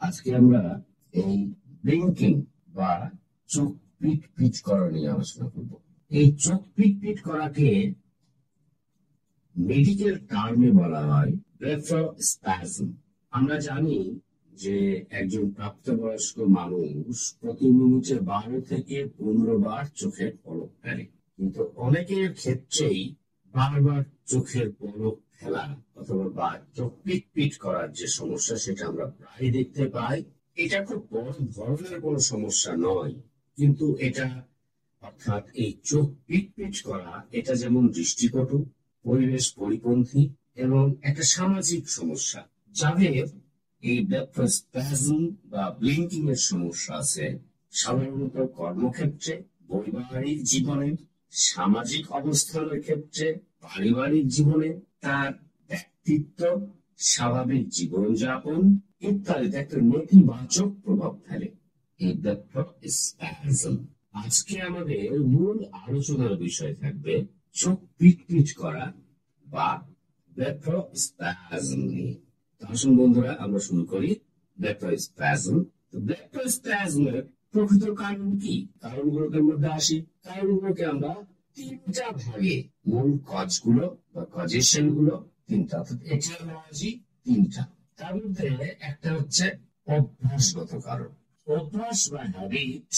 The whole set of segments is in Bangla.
আজকে আমরা এই ব্লিঙ্কিং বা চোখ পিট পিট করা নিয়ে আলোচনা করব। এই চোখ পিট পিট করাকে মেডিকেল টার্মে বলা হয় ব্লেফারোস্প্যাজম। আমরা জানি যে একজন প্রাপ্তবয়স্ক মানুষ প্রতি মিনিটে 12 থেকে 15 বার চোখের পলক ফেলে, কিন্তু অনেকের ক্ষেত্রেই বারবার চোখের পলক ফেলা অথবা বা চোখ পিট পিট করার যে সমস্যা সেটা আমরা প্রায় দেখতে পাই। এটা খুব বড় ধরনের কোনো সমস্যা নয়, কিন্তু এটা অর্থাৎ এই চোখ পিট পিট করা এটা যেমন দৃষ্টিকটু, পরিবেশ পরিপন্থী এবং একটা সামাজিক সমস্যা। যাদের এই ব্লেফারোস্প্যাজম বা ব্লিঙ্কিং এর সমস্যা আছে, সাধারণত কর্মক্ষেত্রে, বৈবাহিক জীবনে, সামাজিক অবস্থানের ক্ষেত্রে, পারিবারিক জীবনে, তার ব্যক্তিত্ব, স্বাভাবিক জীবনযাপন ইত্যাদিতে একটা নেতিবাচক প্রভাব ফেলে এই ব্লেফারোস্প্যাজম। আজকে আমাদের মূল আলোচনার বিষয় থাকবে চোখ পিট পিট করা বা ব্লেফারোস্প্যাজম নিয়ে। আসুন বন্ধুরা, আমরা শুরু করি ব্লেফারোস্প্যাজম। তো ব্লেফারোস্প্যাজমের প্রকৃত কারণ কি? কারণগুলোর মধ্যে আসি। কারণগুলোকে আমরা তিনটা ভাগে, মূল কজগুলো বা কজেশন গুলো তিনটা, অর্থাৎ এটিওলজি তিনটা। তার মধ্যে একটা হচ্ছে অভ্যাসগত কারণ। অভ্যাস বা হ্যাবিট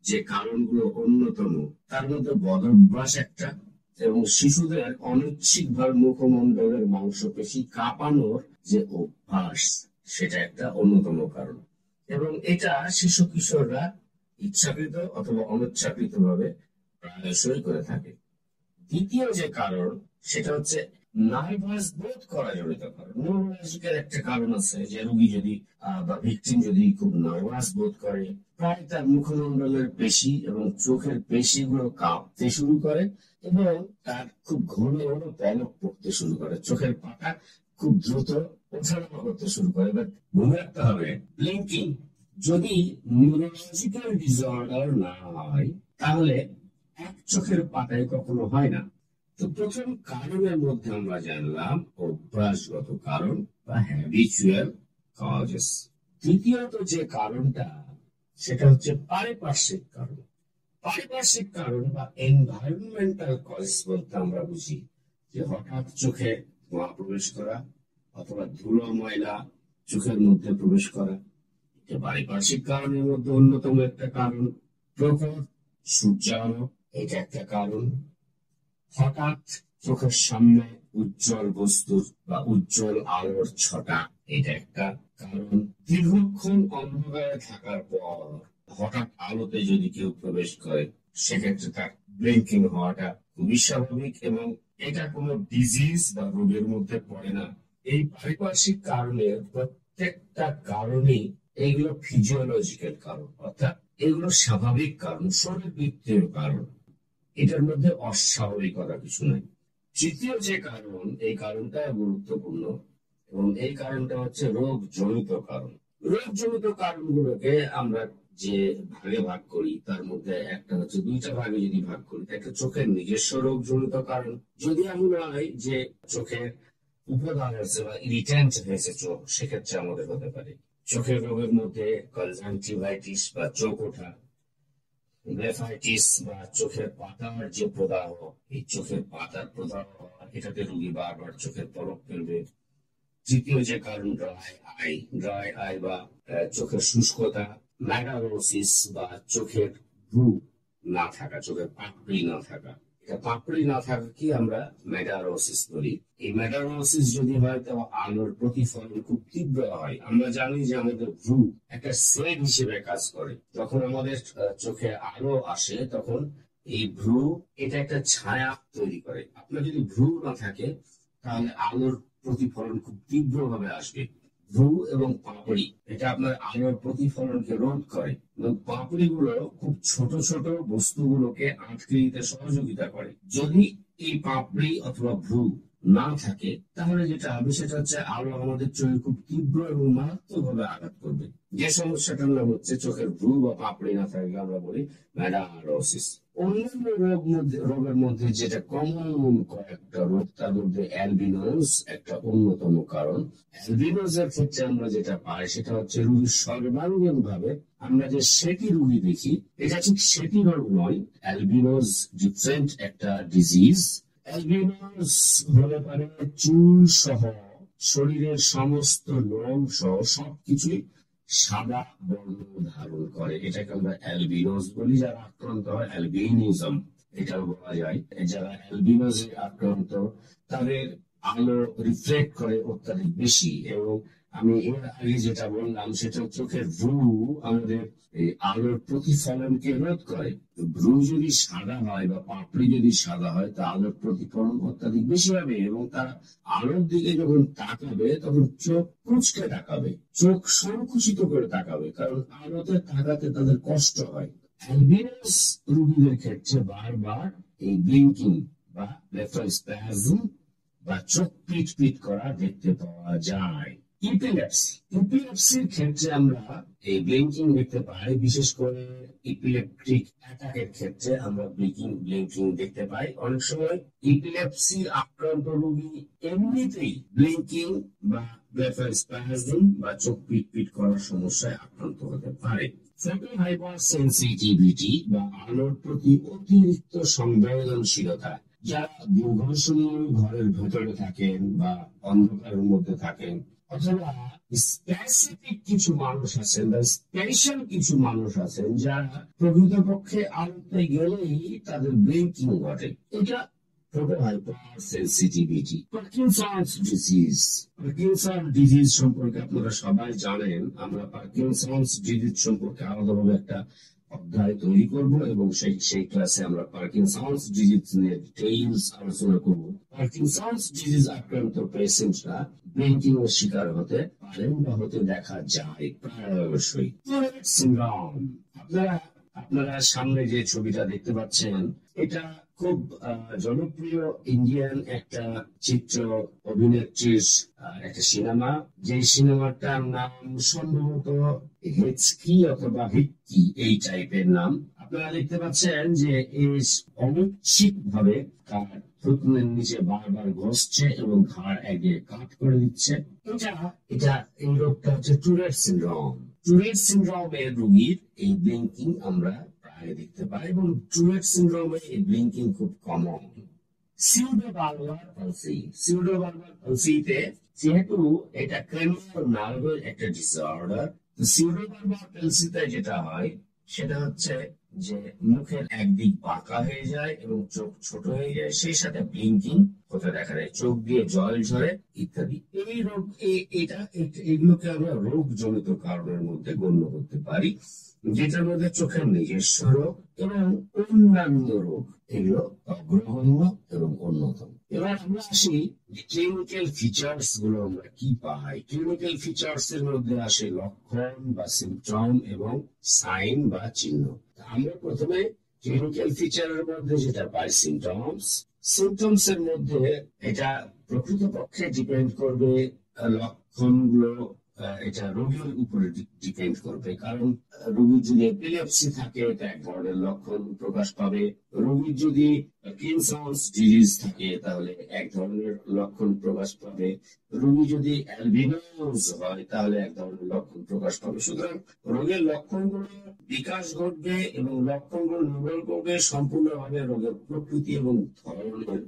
যে কারণগুলো অন্যতম, তার মধ্যে বদভ্যাস একটা, এবং শিশুদের অনিচ্ছিকভাবে মুখমণ্ডলের মাংসপেশি কাঁপানোর যে অভ্যাস সেটা একটা অন্যতম কারণ, এবং এটা শিশু কিশোররা ইচ্ছাকৃত অথবা অনিচ্ছাকৃত ভাবে প্রায়শই করে থাকে। দ্বিতীয় যে কারণ সেটা হচ্ছে নার্ভাস বোধ করা জড়িত কারণ। নিউরোলজিক্যাল একটা কারণ আছে যে রোগী যদি বা ভিকটিম যদি খুব নার্ভাস বোধ করে, প্রায় তার মুখমণ্ডলের পেশি এবং চোখের পেশিগুলো কাঁপতে শুরু করে এবং তার খুব ঘন ঘন পলক পড়তে শুরু করে, চোখের পাতা খুব দ্রুত ওঠানামা করতে শুরু করে। এবার মনে রাখতে হবে, ব্লিঙ্কিং যদি নিউরোলজিক্যাল ডিসঅর্ডার না হয় তাহলে এক চোখের পাতায় কখনো হয় না। তো প্রথম কারণের মধ্যে আমরা জানলাম অভ্যাসগত কারণ বা হ্যাবিচুয়াল কজেস। দ্বিতীয়ত যে কারণটা সেটা হচ্ছে পারিপার্শ্বিক কারণ। পারিপার্শ্বিক কারণ বা এনভায়রনমেন্টাল কজ বলতে আমরা বুঝি যে হঠাৎ চোখে ধোঁয়া প্রবেশ করা অথবা ধুলো ময়লা চোখের মধ্যে প্রবেশ করা, এটা পারিপার্শ্বিক কারণের মধ্যে অন্যতম একটা কারণ। প্রখর সূর্যালোক, এটা একটা কারণ। হঠাৎ চোখের সামনে উজ্জ্বল বস্তুর বা উজ্জ্বল আলোর ছটা, এটা একটা কারণ। দীর্ঘক্ষণ অন্ধকারে থাকার পর হঠাৎ আলোতে যদি কেউ প্রবেশ করে, সেক্ষেত্রে তার ব্লিঙ্কিং হওয়াটা খুবই স্বাভাবিক এবং এটা কোনো ডিজিজ বা রোগের মধ্যে পড়ে না। এই পারিপার্শ্বিক কারণের প্রত্যেকটা কারণেই এইগুলো ফিজিওলজিক্যাল কারণ, অর্থাৎ এগুলো স্বাভাবিক কারণ, শরীরবৃত্তীয় কারণ। এটার মধ্যে অস্বাভাবিকতা কিছু নাই। তৃতীয় যে কারণ, এই কারণটা গুরুত্বপূর্ণ এবং এই কারণটা হচ্ছে রোগজনিত কারণ। রোগজনিত কারণগুলোকে আমরা যে ভাগে ভাগ করি তার মধ্যে একটা হচ্ছে, দুইটা ভাগে যদি ভাগ করি, একটা চোখের নিজস্ব রোগজনিত কারণ, যদি এমন হয় যে চোখের উপদান হয়েছে বা ইরিটেন্ট হয়েছে চোখ, সেক্ষেত্রে আমাদের হতে পারে চোখের রোগের মধ্যে কনজাংটিভাইটিস বা চোখ ওঠা, ব্লেফাইটিস বা চোখের পাতার যে প্রদাহ, এই চোখের পাতার প্রদাহ এটাতে রোগী বারবার চোখের পলক ফেলবে। তৃতীয় যে কারণ ড্রাই আই বা চোখের শুষ্কতা, ম্যাগালোসিস বা চোখের ভ্রু না থাকা, চোখের পাপড়ি না থাকা। এটা পাপড়ি না থাকা কি আমরা মেগালোসিস বলি। এই মেগালোসিস যদি হয় তবে আলোর প্রতিফলন খুব তীব্র হয়। আমরা জানি যে আমাদের ভ্রু একটা সেল হিসেবে কাজ করে। যখন আমাদের চোখে আলো আসে তখন এই ভ্রু এটা একটা ছায়া তৈরি করে। আপনার যদি ভ্রু না থাকে তাহলে আলোর প্রতিফলন খুব তীব্রভাবে আসবে। ভ্রু এবং পাপড়ি এটা আপনার আলোর প্রতিফলনকে রোধ করে এবং পাপড়ি গুলো খুব ছোট ছোট বস্তুগুলোকে আটকে দিতে সহযোগিতা করে। যদি এই পাপড়ি অথবা ভ্রু না থাকে, তাহলে যেটা হবে সেটা হচ্ছে আলো আমাদের চোখে খুব তীব্র এবং মারাত্মকভাবে আঘাত করবে। যে সমস্যাটার নাম হচ্ছে চোখের ভ্রু বা পাপড়ি না থাকলে আমরা বলি ম্যাডারোসিস। অন্যান্য রোগের মধ্যে যেটা কমন কয়েকটা রোগ, তার মধ্যে অ্যালবিনোস একটা অন্যতম কারণ। অ্যালবিনোস এর ক্ষেত্রে আমরা যেটা পাই সেটা হচ্ছে রোগীর সর্বাঙ্গীন ভাবে আমরা যে সেটি রোগী দেখি, এটা ঠিক সেটি রোগ নয়। অ্যালবিনোস ডিফারেন্ট একটা ডিজিজ। অ্যালবিনোস হতে পারে চুল সহ শরীরের সমস্ত লোম সহ সবকিছুই সাদা বর্ণ ধারণ করে, এটাকে আমরা অ্যালবিনোস বলি। যারা আক্রান্ত হয় অ্যালবিনিজম এটাও বলা যায়। যারা অ্যালবিনোসে আক্রান্ত তাদের আলো রিফ্লেক্ট করে অত্যাধিক বেশি, এবং আমি এর আগে যেটা বললাম সেটা চোখের ভ্রু আমাদের এই আলোর প্রতিফলনকে রোধ করে। ভ্রু যদি সাদা হয় বা পাপড়ি যদি সাদা হয় তা আলোর প্রতিফলন অত্যাধিক বেশি হবে, এবং তারা আলোর দিকে যখন তাকাবে তখন চোখ কুঁচকে তাকাবে, চোখ সংকুচিত করে তাকাবে, কারণ আলোতে তাকাতে তাদের কষ্ট হয়। অ্যালবিনোস রোগীদের ক্ষেত্রে বারবার এই ব্লিঙ্কিং বা ব্লেফারোস্প্যাজম বা চোখ পিট পিট করা দেখতে পাওয়া যায়। ইপিলেপসির ক্ষেত্রে আমরা এই ব্লিঙ্কিং দেখতে পাই, বিশেষ করে ইপিলেপটিক অ্যাটাকের ক্ষেত্রে আমরা ব্লিঙ্কিং দেখতে পাই। অনেক সময় ইপিলেপসি আক্রান্ত রোগী এমনিতেই ব্লিঙ্কিং বা ব্লেফারোস্প্যাজম বা চোখ পিট পিট করার সমস্যায় আক্রান্ত হতে পারে। ফটো হাইপার সেন্সিটিভিটি বা আলোর প্রতি অতিরিক্ত সংবেদনশীলতা, যারা দীর্ঘ সময় ঘরের ভেতরে থাকেন বা অন্ধকারের মধ্যে থাকেন, অথবা স্পেসিফিক কিছু মানুষ আছেন বা স্পেশাল কিছু মানুষ আছেন যারা প্রকৃতপক্ষে আলোতে গেলেই তাদের ব্লিঙ্কিং ঘটে, এটা photo hyper sensitivity. Parkinson's disease সম্পর্কে আপনারা সবাই জানেন। আমরা পার্কিনসন্স ডিজিজ সম্পর্কে আলাদাভাবে একটা অধ্যায় তৈরি করব, এবং সেই ক্লাসে আমরা পার্কিনসন্স ডিজিজ নিয়ে ডিটেইলস আলোচনা করব। পার্কিনসন্স ডিজিজ আক্রান্ত পেশেন্টরা ব্লিঙ্কিং এর শিকার হতে পারেন বা হতে দেখা যায় প্রায়শই। টুরেট সিনড্রোম, আপনারা সামনে যে ছবিটা দেখতে পাচ্ছেন এটা খুব জনপ্রিয় ইন্ডিয়ান একটা চিত্র অভিনেত্রীর একটা সিনেমা, যে সিনেমাটার নাম সম্ভবত হেচকি অথবা হিটকি এই টাইপের নাম। আপনারা দেখতে পাচ্ছেন যে এই অনিশ্চিত ভাবে তার থুতনির নিচে বারবার ঘষছে এবং ঘাড় একদিকে কাট করে দিচ্ছে। এই রোগটা হচ্ছে টুরেট সিনড্রোম। টুরেট সিনড্রোমের রোগীর এই ব্লিঙ্কিং আমরা প্রায় দেখতে পাই, এবং টুরেট সিনড্রোমে এই ব্লিঙ্কিং খুব কমন। সিউডোবালবার পালসিতে যেহেতু এটা ক্রেনিয়াল নার্ভের একটা ডিসঅর্ডার, সিউডোবালবার পালসিতে যেটা হয় সেটা হচ্ছে যে মুখের একদিক বাঁকা হয়ে যায় এবং চোখ ছোট হয়ে যায়, সেই সাথে ব্লিঙ্কিং হতে দেখা যায়, চোখ দিয়ে জল ঝরে ইত্যাদি। এই রোগ এগুলোকে আমরা রোগ জনিত কারণের মধ্যে গণ্য করতে পারি, যেটার মধ্যে চোখের নিজস্ব রোগ এবং অন্যান্য রোগ এগুলো অগ্রগণ্য এবং অন্যতম। এবার আমরা আসি ক্লিনিক্যাল ফিচার্স গুলো আমরা কি পাই। ক্লিনিক্যাল ফিচার্স এর মধ্যে আসে লক্ষণ বা সিমটম এবং সাইন বা চিহ্ন। আমরা প্রথমে ক্লিনিক্যাল ফিচারের মধ্যে যেটা পাই সিমটমস এর মধ্যে এটা প্রকৃতপক্ষে ডিপেন্ড করবে লক্ষণগুলো, এটা রোগীর উপরে ডিপেন্ড করবে, কারণ রোগীর যদি এপিলেপসি থাকে এটা এক ধরনের লক্ষণ প্রকাশ পাবে, রোগীর যদি পার্কিনসন্স ডিজিজ থাকে তাহলে এক ধরনের লক্ষণ প্রকাশ পাবে, রোগী যদি অ্যালবিনোস হয় তাহলে এক ধরনের লক্ষণ প্রকাশ পাবে। সুতরাং রোগের লক্ষণগুলো বিকাশ ঘটবে এবং লক্ষণগুলো নির্ভর করবে সম্পূর্ণভাবে রোগের প্রকৃতি এবং ধরনের।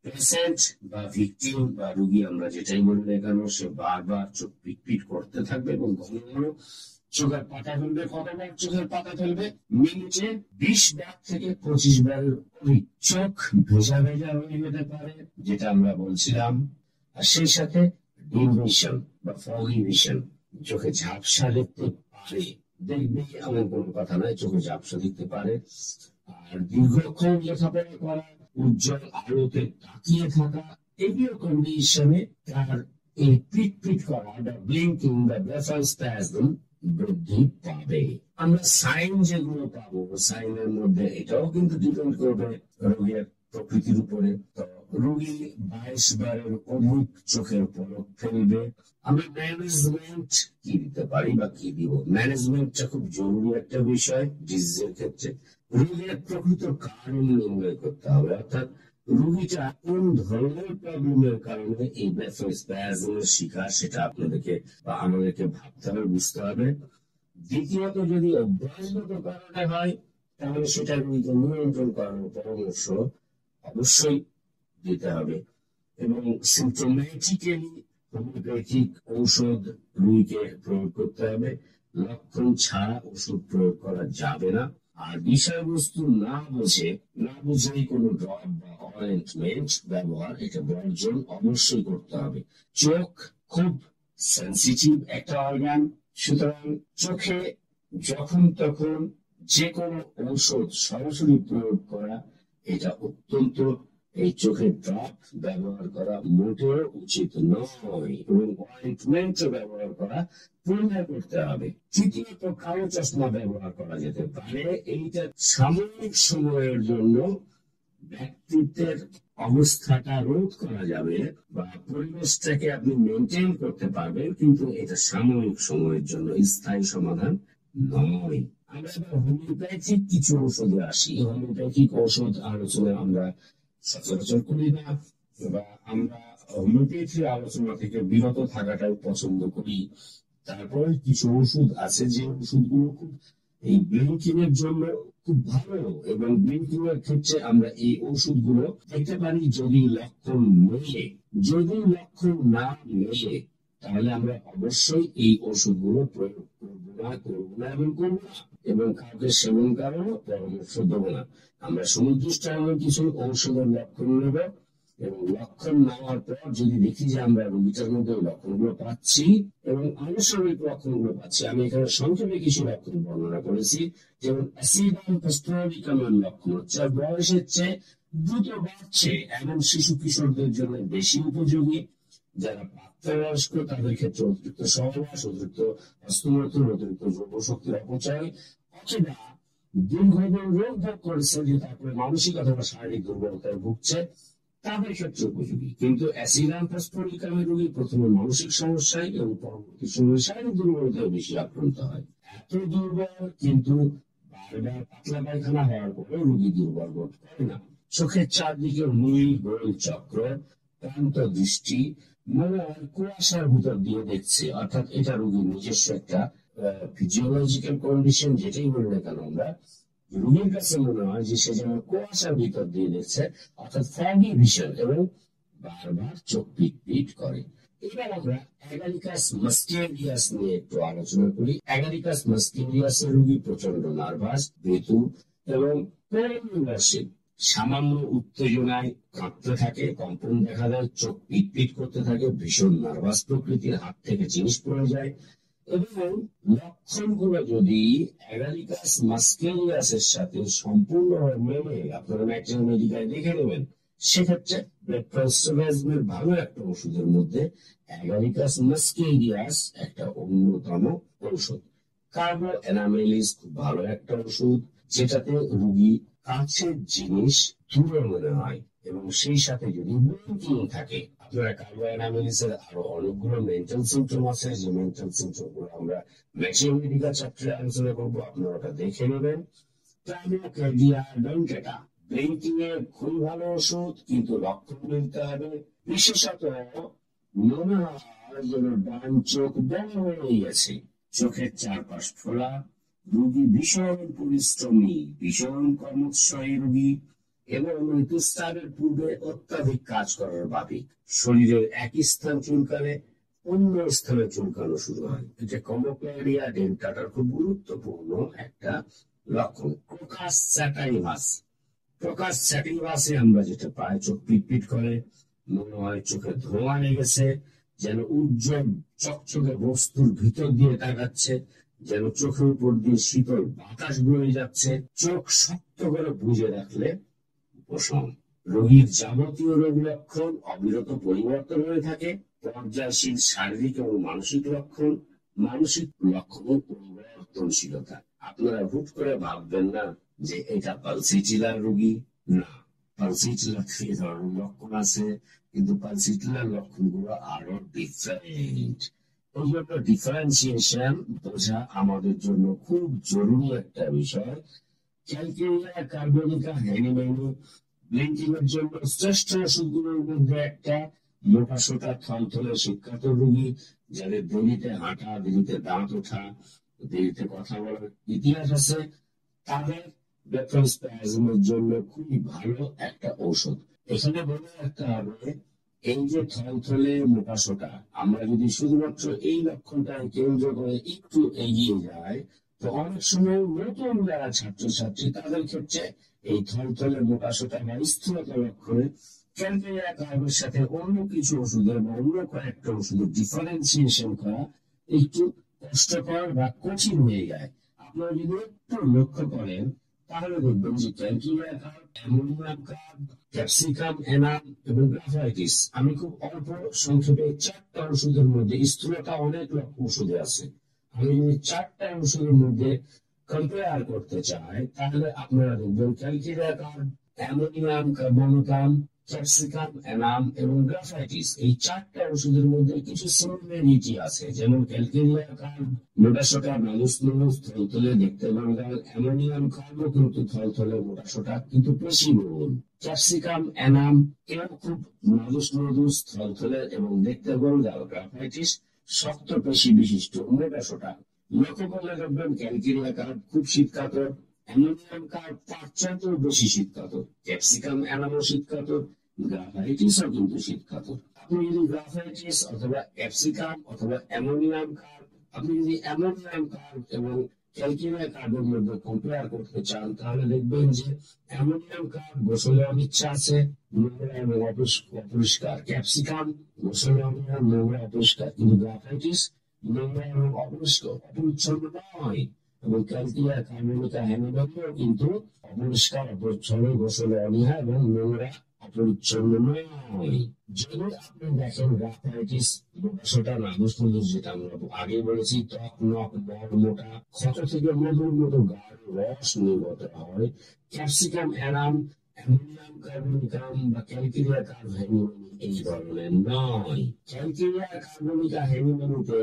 পেশেন্ট বা ভিকটিম বা রোগী আমরা যেটাই বলি না কেন, সে বারবার চোখ পিটপিট করতে থাকবে এবং ঘন ঘন চোখের পাতা ফেলবে। কতবার চোখের পাতা ফেলবে? মিনিটে 20 বার থেকে 25 বারের অধিক। চোখ ভেজা ভেজা হয়ে যেতে পারে, যেটা আমরা বলছিলাম। আর সেই সাথে ডিভিশন বা ফগি ভিশন, চোখে ঝাপসা দেখতে পারে। দেখবে এমন কোনো কথা নয়, চোখে ঝাপসা দেখতে পারে। আর দীর্ঘক্ষণ লেখাপড়া করা, উজ্জ্বল আলোতে তাকিয়ে থাকা, এগুলো কন্ডিশনে তার এই পিট পিট করা বা ব্লিঙ্কিং বা ব্লেফারোস্প্যাজম বৃদ্ধি পাবে। আমরা সাইন যেগুলো পাবো, সাইনের মধ্যে এটাও কিন্তু ডিপেন্ড করবে রোগের প্রকৃতির উপরে। তো রোগী 22 বারের অধিক চোখের পলক ফেলবে। আমরা ম্যানেজমেন্ট কি দিতে পারি বা কি দিব? ম্যানেজমেন্টটা খুব জরুরি একটা বিষয় ডিজিজের ক্ষেত্রে। রোগের প্রকৃত কারণ নির্ণয় করতে হবে, অর্থাৎ রোগীটা কোন ধরনের প্রবলেমের কারণে এই ব্লেফারোস্প্যাজমের শিকার সেটা আপনাদেরকে বা আমাদেরকে ভাবতে হবে, বুঝতে হবে। দ্বিতীয়ত, যদি অভ্যাসগত কারণে হয় তাহলে সেটা রোগীকে নিয়ন্ত্রণ করানোর পরামর্শ অবশ্যই দিতে হবে। এবং সিমটোম্যাটিক্যালি হোমিওপ্যাথিক ঔষধ রোগীকে প্রয়োগ করতে হবে, লক্ষণ ছাড়া ওষুধ প্রয়োগ করা যাবে না। আর বিষয়বস্তু না বুঝেই কোনো ড্রপ বা অয়েন্টমেন্ট ব্যবহার, এটা বর্জন অবশ্যই করতে হবে। চোখ খুব সেন্সিটিভ একটা অর্গান, সুতরাং চোখে যখন তখন যে কোনো ঔষধ সরাসরি প্রয়োগ করা এটা অত্যন্ত, এই চোখের ড্রপ ব্যবহার করা মোটেও উচিত নয় এবং অয়েন্টমেন্ট ব্যবহার করা পরিহার করতে হবে। তৃতীয়ত, কালো চশমা ব্যবহার করা যেতে পারে। এইটা সাময়িক সময়ের জন্য ব্যক্তিত্বের অবস্থাটা রোধ করা যাবে বা পরিবেশটাকে আপনি মেনটেন করতে পারবেন, কিন্তু এটা সাময়িক সময়ের জন্য, স্থায়ী সমাধান নয়। আমরা এবার হোমিওপ্যাথিক কিছু ঔষধে আসি। হোমিওপ্যাথিক ঔষধ আলোচনা আমরা সচরাচর করি না বা আমরা হোমিওপ্যাথি আলোচনা থেকে বিরত থাকাটাই পছন্দ করি। তারপরে কিছু ওষুধ আছে যে ওষুধগুলো খুব এই ব্লিঙ্কিং এর জন্য খুব ভালো, এবং ব্লিঙ্কিং এর ক্ষেত্রে আমরা এই ওষুধগুলো দেখতে পারি যদি লক্ষণ মেলে। যদি লক্ষণ না মেলে তাহলে আমরা অবশ্যই এই ওষুধগুলো প্রয়োগ করবো না এবং কাউকে সেবন করারও পরামর্শ দেবো না। আমরা সুনির্দিষ্ট কিছু ঔষধের লক্ষণ নেব এবং লক্ষণ নেওয়ার পর যদি দেখি যে আমরা রোগীটার মধ্যে লক্ষণগুলো পাচ্ছি এবং আনুষঙ্গিক লক্ষণগুলো পাচ্ছি, আমি এখানে সংক্ষেপে কিছু লক্ষণ বর্ণনা করেছি। যেমন অ্যাসিডাম লক্ষণ হচ্ছে বয়সের চেয়ে দ্রুত বাড়ছে এমন শিশু কিশোরদের জন্য বেশি উপযোগী। যারা প্রাপ্তবয়স্ক তাদের ক্ষেত্রে অতিরিক্ত সহবাস, অতিরিক্ত হস্তমৈথুন, অতিরিক্ত যৌন শক্তির অপচয় অথবা দীর্ঘদিন রোগ ভোগ করেছে যে তারপরে মানসিক অথবা শারীরিক দুর্বলতায় ভুগছে, তাদের ক্ষেত্রে উপযোগী। কিন্তু অ্যাসিডাম ফসফোরিকামের রোগী প্রথমে মানসিক সমস্যায় এবং পরবর্তী সময়ে শারীরিক দুর্বলতায় বেশি আক্রান্ত হয়। এত দুর্বল কিন্তু বারবার পাতলা পায়খানা হওয়ার পরেও রোগী দুর্বল বোধ করে না। চোখের চারদিকে নীল গোল চক্র, ক্লান্ত দৃষ্টি, মনে হয় কুয়াশার ভিতর দিয়ে দেখছে, অর্থাৎ এটা রোগীর নিজস্ব একটা ফিজিওলজিক্যাল কন্ডিশন। যেটাই বলি না কেন আমরা, রোগীর কাছে মনে হয় যে সে যেন কুয়াশার ভিতর দিয়ে দেখছে, অর্থাৎ ফগি ভিশন, এবং বারবার চোখ পিট করে। এবার আমরা অ্যাগারিকাস মাস্কেরিয়াস নিয়ে একটু আলোচনা করি। অ্যাগারিকাস মাস্কেরিয়াস এর রোগী প্রচন্ড নার্ভাস, ভীতু এবং সামান্য উত্তেজনায় কাঁপতে থাকে, কম্পন দেখা দেয়, চোখ পিট করতে থাকে, ভীষণ নার্ভাস প্রকৃতির, হাত থেকে জিনিস পড়ে যায়। এবং লক্ষণগুলো যদি অ্যাগারিকাস মাস্কেরিয়াসের সাথে সম্পূর্ণভাবে মেলে, আপনারা ম্যাক্সিমাম মেডিকেলে দেখে নেবেন, সেক্ষেত্রে ব্লেফারোস্প্যাজমের ভালো একটা ওষুধের মধ্যে অ্যাগারিকাস মাস্কেরিয়াস একটা অন্যতম ঔষধ। কার্বো এনামেলিস খুব ভালো একটা ওষুধ, যেটাতে রোগী কাছের জিনিস দূরে মনে হয় এবং সেই সাথে যদি ব্লিঙ্কিং থাকে। আপনারা কার্বো এনামেলিসের আরো অনেকগুলো মেন্টাল সিমটম আছে, যে মেন্টাল সিমটম গুলো আমরা ম্যাক্সিমাম মেডিকেল চ্যাপ্টারে আলোচনা করবো, আপনারা ওটা দেখে নেবেন। ব্লিঙ্কিং এর খুব ভালো ওষুধ, কিন্তু লক্ষণ মিলতে হবে। বিশেষত মনে হয় যেন ডান চোখ বন্ধ হয়ে গেছে, চোখের চারপাশ ফোলা, রোগী ভীষণ পরিশ্রমী, ভীষণ কর্মোৎসাহী রোগী এবং ঋতুস্রাবের পূর্বে অত্যাধিক কাজ করার ভাবিক, শরীরের একই স্থান চুলকালে অন্য স্থানে চুলকানো শুরু হয়। এটা কমোক্লেরিয়া ডেন্টাটার খুব গুরুত্বপূর্ণ একটা লক্ষণ। প্রকাশ স্যাটিভাসে আমরা যেটা পাই, চোখ পিট করে, মনে হয় চোখে ধোঁয়া লেগেছে, যেন উজ্জ্বল চকচকে বস্তুর ভিতর দিয়ে তাকাচ্ছে, যেন চোখের উপর দিয়ে শীতল বাতাস বয়ে যাচ্ছে। চোখ শক্ত করে বুঝে রাখলে উপশম। রোগীর যাবতীয় রোগ লক্ষণ অবিরত পরিবর্তন হয়ে থাকে, পর্যায়শীল শারীরিক এবং মানসিক লক্ষণ, মানসিক লক্ষণের পরিবর্তনশীলতা। আপনারা হুট করে ভাববেন না যে এটা পালসিটিলার রোগী, না, পালসিটিলার 3 ধরনের লক্ষণ আছে, কিন্তু পালসিটিলার লক্ষণগুলো আরো ডিফারেন্ট। এই জন্য ডিফারেন্সিয়েশন বোঝা আমাদের জন্য খুব জরুরি একটা বিষয়। ক্যালকেরিয়া কার্বনিকা হ্যানিম্যানি ব্লিঙ্কিং এর জন্য শ্রেষ্ঠ ওষুধগুলোর মধ্যে একটা। মোটাসোটা থলথলে শিক্ষাত রোগী, যাদের দেরিতে হাঁটা, দেরিতে দাঁত ওঠা, দেরিতে কথা বলার ইতিহাস আছে, তাদের ব্লেফারোস্প্যাজমের জন্য খুবই ভালো একটা ঔষধ। এখানে বলে রাখতে হবে, এই যে থলথলে মোটাসোটা, আমরা যদি শুধুমাত্র এই লক্ষণটাকে কেন্দ্র করে একটু এগিয়ে যাই, তো অনেক সময় নতুন যারা ছাত্রছাত্রী তাদের ক্ষেত্রে এই থলথলে মোটাসোটা বা স্থূলতা লক্ষণে ক্যালকেরিয়া কার্বের সাথে অন্য কিছু ওষুধের বা অন্য কয়েকটা ওষুধের ডিফারেন্সিয়েশন করা একটু কষ্টকর বা কঠিন হয়ে যায়। আপনারা যদি একটু লক্ষ্য করেন তাহলে দেখবেন যে calcarea carb, ammonium carb, capsicum, Enam এবং গ্রাফাইটিস, আমি খুব অল্প সংক্ষেপে 4টা ওষুধের মধ্যে, স্থূলতা অনেক ওষুধে আছে, আমি যদি 4টা ওষুধের মধ্যে কম্পেয়ার করতে চাই, তাহলে আপনারা দেখবেন calcarea carb, ammonium carbonicum, capsicum, Enam এবং গ্রাফাইটিস, এই 4টা ওষুধের মধ্যে কিছু সিমিলারিটি আছে। যেমন ক্যালকেরিয়া কার্ব মোটাসোটা, নালুস নুলুস, থলথলে দেখতে বাঙ্গাল। অ্যামোনিয়াম কার্বও কিন্তু থলথলে মোটাসোটা কিন্তু পেশি বহুল। ক্যাপসিকাম, এনাম এও খুব নালুস নুলুস, থলথলে এবং দেখতে বাঙ্গাল। গ্রাফাইটিস শক্ত পেশি বিশিষ্ট মোটাসোটা। লক্ষ্য করলে দেখবেন ক্যালকেরিয়া কার্ব খুব শীতকাতর, অ্যামোনিয়াম কার্ব তার চাইতেও বেশি শীতকাতর, ক্যাপসিকাম, এনামও শীতকাতর, গ্রাফাইটিসও কিন্তু শীতকাতর। আপনি যদি গ্রাফাইটিস অথবা ক্যাপসিকাম অথবা অ্যামোনিয়াম কার্ব, আপনি যদি অ্যামোনিয়াম কার্ব এবং ক্যালকেরিয়া কার্বের মধ্যে কম্পেয়ার করতে চান, তাহলে দেখবেন যে অ্যামোনিয়াম কার্ব গোসলে অনিচ্ছা আছে, নোংরা এবং অপরিষ্কার। ক্যাপসিকাম গোসলে অনিচ্ছা, নোংরা, অপরিষ্কার। কিন্তু গ্রাফাইটিস নোংরা এবং অপরিচ্ছন্ন নয়। এবং ক্যালকেরিয়া কার্বনিকা হ্যানিম্যানিও কিন্তু অপরিষ্কার, অপরিচ্ছন্ন, গোসলে অনীহা এবং নোংরা, অপরিচ্ছন্ন নয়। যদি আপনি দেখেন গ্রাফাইটিস, মোটাসোটা, নালুস নুলুস, যেটা আমরা আগে বলেছি, ত্বক, নখ, মল, মোটা, ক্ষত থেকে মধুর মতো গাঢ় রস নির্গত হয়। ক্যাপসিকাম, এনাম, অ্যামোনিয়াম কার্বনিকাম বা ক্যালকেরিয়া কার্ব হ্যানিম্যানি এই ধরনের নয়। ক্যালকেরিয়া কার্বনিকা হ্যানিম্যানিতে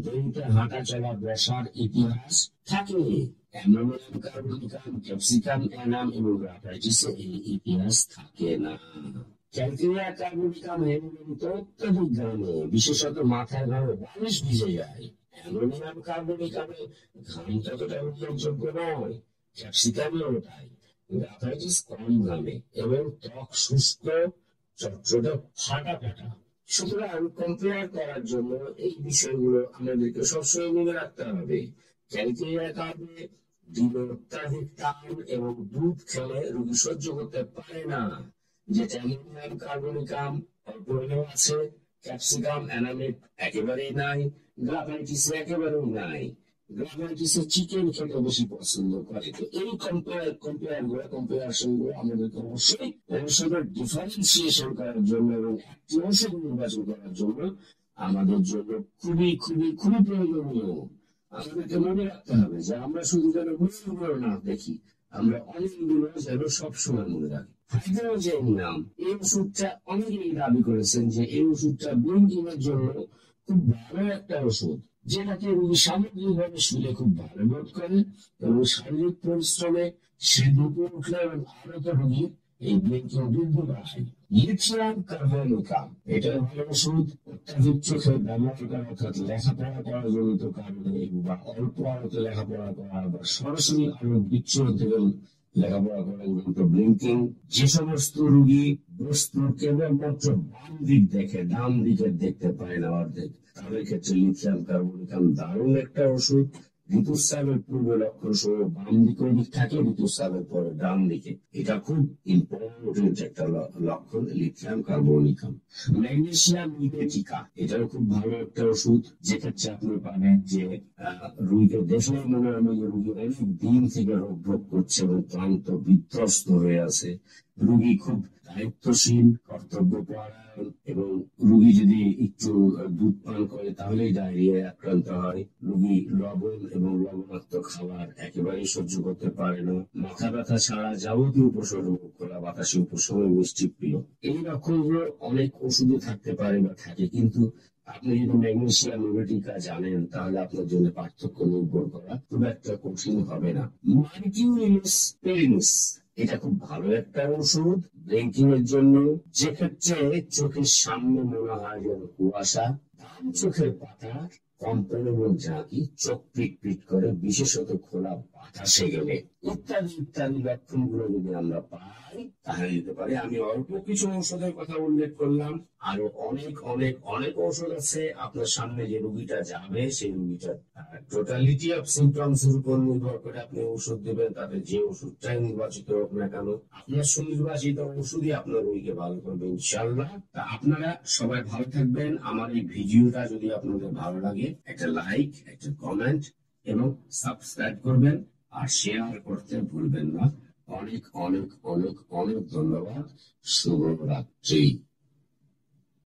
দেরিতে হাঁটা চলা বসার ইতিহাস থাকে। অ্যামোনিয়াম কার্বনিকাম, ক্যাপসিকাম, এনাম এবং গ্রাফাইটিসে এই ইতিহাস থাকে না। ক্যালকেরিয়া কার্বনিকাম হ্যানিম্যানিতে অত্যধিক ঘামে, বিশেষত মাথায় ঘামে বালিশ ভিজে যায়। অ্যামোনিয়াম কার্বনিকামে ঘাম ততটা উল্লেখযোগ্য নয়, ক্যাপসিকামেও তাই। গ্রাফাইটিস কম ঘামে এবং ত্বক শুষ্ক, চটচটে, ফাটা ফাটা। সুতরাং কম্পেয়ার করার জন্য এই বিষয়গুলো আমাদেরকে সবসময় মনে রাখতে হবে। ক্যালকেরিয়া কার্বে দিনে অত্যাধিক টান এবং দুধ খেলে রোগী সহ্য করতে পারে না, যেটা অ্যামোনিয়াম কার্বনিকাম অল্প হলেও আছে, ক্যাপসিকাম, এনামে একেবারেই নাই, গ্রাফাইটিসে একেবারেই নাই। গ্রাফাইটিসে চিকেন খেতে বেশি পছন্দ করে। তো এই কম্পেয়ারেশন গুলো আমাদেরকে অবশ্যই ঔষধের ডিফারেন্সিয়েশন করার জন্য এবং একটি ঔষধ নির্বাচন করার জন্য আমাদের জন্য খুবই খুবই খুবই প্রয়োজনীয়। আমাদেরকে মনে রাখতে হবে যে আমরা শুধু যেন মূল্যগুলো না দেখি, আমরা অনেকগুলো যেন সবসময় মনে রাখি। হাইড্রোজেন নাম এই ওষুধটা অনেকেই দাবি করেছেন যে এই ওষুধটা ব্লিঙ্কিং এর জন্য খুব ভালো একটা ওষুধ, যেটাকে রোগী সামগ্রিকভাবে শুলে খুব ভালো বোধ করে এবং শারীরিক পরিশ্রমে সে দুপুর উঠলে এবং আরত রোগীর এই ব্লিঙ্কিং বৃদ্ধি পায়। লিথিয়াম কার্বনিকাম এটা ভালো ওষুধ। অত্যাধিক চোখে ব্যবহার করা, অর্থাৎ লেখাপড়া করার জনিত কারণে বা অল্প আলোতে লেখাপড়া করা বা সরাসরি আলো বিচ্ছুরণ থেকে লেখাপড়া করার জনিত ব্লিঙ্কিং। যে সমস্ত রোগী বস্তু কেবলমাত্র বাম দিক দেখে, ডান দিকে দেখতে পায় না অর্ধেক, তাদের ক্ষেত্রে লিথিয়াম কার্বনিকাম দারুণ একটা ওষুধ। ঋতুস্রাবের পূর্বে লক্ষণ সময় বাম দিকে দিক থাকে, ঋতুস্রাবের পরে ডান দিকে, এটা খুব ইম্পর্টেন্ট একটা লক্ষণ লিথিয়াম কার্বনিকাম। ম্যাগনেসিয়াম মিমেটিকা এটাও খুব ভালো একটা ওষুধ, যেক্ষেত্রে আপনি পাবেন যে রোগীকে দেখলে মনে হবে যে রোগী অনেক দিন থেকে রোগ ভোগ করছে এবং ক্লান্ত বিধ্বস্ত হয়ে আছে, রোগী খুব দায়িত্বশীল, কর্তব্যপরায়ণ এবং রোগী যদি একটু দুধ পান করে তাহলেই ডায়রিয়ায় আক্রান্ত হয়। রোগী লবণ এবং লবণাক্ত খাবার একেবারেই সহ্য করতে পারে না। মাথা ব্যথা ছাড়া যাবতীয় উপসর্গ, খোলা বাতাসে উপশমে মিষ্টি প্রিয়। এই লক্ষণগুলো অনেক ওষুধে থাকতে পারে বা থাকে, কিন্তু আপনি যদি ম্যাগনেসিয়াম ইউরেটিকা জানেন তাহলে আপনার জন্য পার্থক্য নির্ভর করা খুব একটা কঠিন হবে না। মার্কিউরিয়াস পেরিনিস, এটা খুব ভালো একটা ওষুধ ব্লিঙ্কিং এর জন্য। যে ক্ষেত্রে চোখের সামনে মনে হয় যেন কুয়াশা, ডান চোখের পাতা কম্পন এবং ঝাঁকি, চোখ পিট পিট করে, বিশেষত খোলা বাতাসে গেলে, ইত্যাদি ইত্যাদি লক্ষণগুলো যদি আমরা পাই তাহলে দিতে পারে। আমি অল্প কিছু ঔষধের কথা উল্লেখ করলাম, আরো অনেক অনেক অনেক ঔষধ আছে। আপনার সামনে যে রোগীটা যাবে সেই রোগীটার টোটালিটি অফ সিমটমস এর উপর নির্ভর করে আপনি ওষুধ দেবেন। তাতে যে ওষুধটাই নির্বাচিত হোক না কেন, আপনার সুনির্বাচিত ওষুধই আপনার রোগীকে ভালো করবে ইনশাআল্লাহ। তা আপনারা সবাই ভালো থাকবেন। আমার এই ভিডিওটা যদি আপনাদের ভালো লাগে একটা লাইক, একটা কমেন্ট এবং সাবস্ক্রাইব করবেন, আর শেয়ার করতে ভুলবেন না। অনেক অনেক অনেক অনেক ধন্যবাদ। শুভরাত্রি।